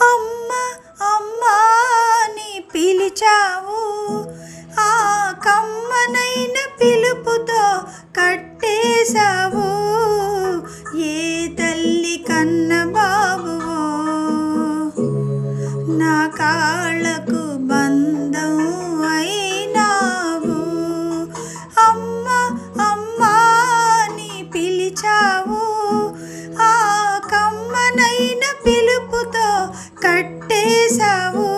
అమ్మ అమ్మా అని పిలిచావు, ఆ కమ్మనైన పిలుపుతో కట్టేశావు. ఏ తల్లి కన్న బాబువో, నా కాళ్ళకు బంధం అయినావు. అమ్మ అమ్మా అని పిలిచావు, ఆ కమ్మనైన పిలుపుతో కట్టేశావు.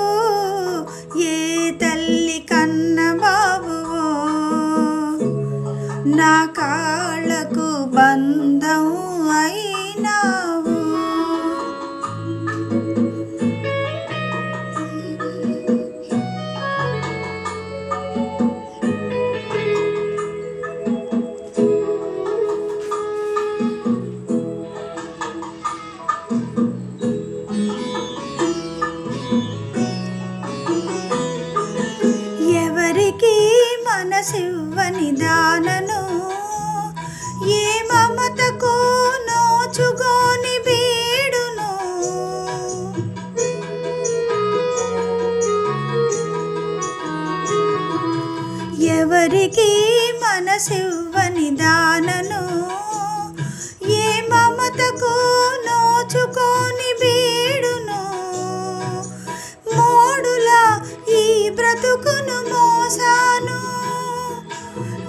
ఏ తల్లి కన్న బాబువో, నా కాళ్ళకు బంధం అయినావు. ఎవరికి మనసివ్వని దానను, ఏ మమతకు నోచుకోని బీడును. ఎవరికి మనసివ్వని దానను, ఏ మమతకు నోచుకోని బీడును. మోడులా ఈ బ్రతుకును మోసాను,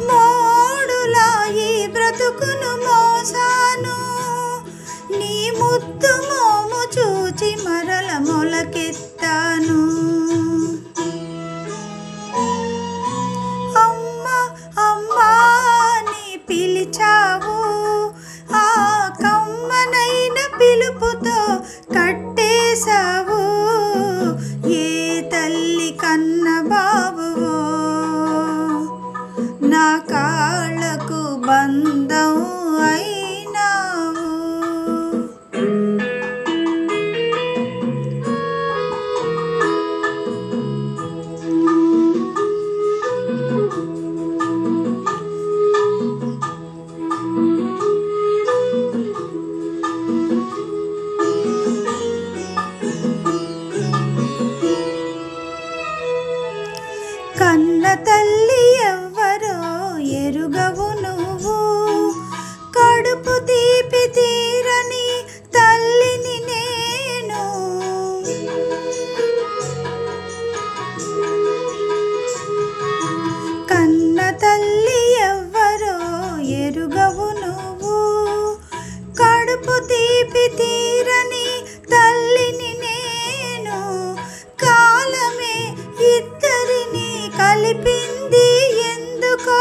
మోడులా ఈ బ్రతుకును మోసాను. నీ ముద్దు మోము చూచి మరల మొలకెత్తాను. అమ్మ అమ్మా అని పిలిచావు, ఆ కమ్మనైన పిలుపుతో కట్టేశావు. ఏ తల్లి కన్న బాబువో, నా కాళ్ళకు బంధం అయినావు. కన్న తల్లి ఎవ్వరో ఎరుగవు నువ్వు, కడుపు తీపి తీరని తల్లిని నేను. కన్న తల్లి ఎవ్వరో ఎరుగవు నువ్వు, కడుపు తీపి తీరని తల్లిని నేను. కాలమే ఇద్దరిని కలిపింది ఎందుకో,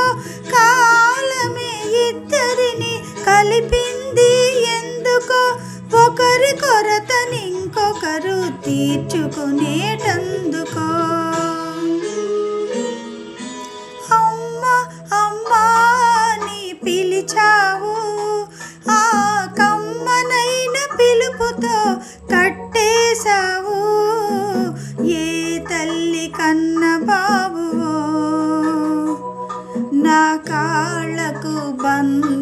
కాలమే ఇద్దరిని కలిపింది ఎందుకో. ఒకరి కొరతని ఇంకొకరు తీర్చుకునేటందుకో. అమ్మ అమ్మా అని పిలిచావు, ఆ కమ్మనైన పిలుపుతో కట్టేశావు. ఏ తల్లి కన్న బాబువో, నా కాళ్ళకు బంధం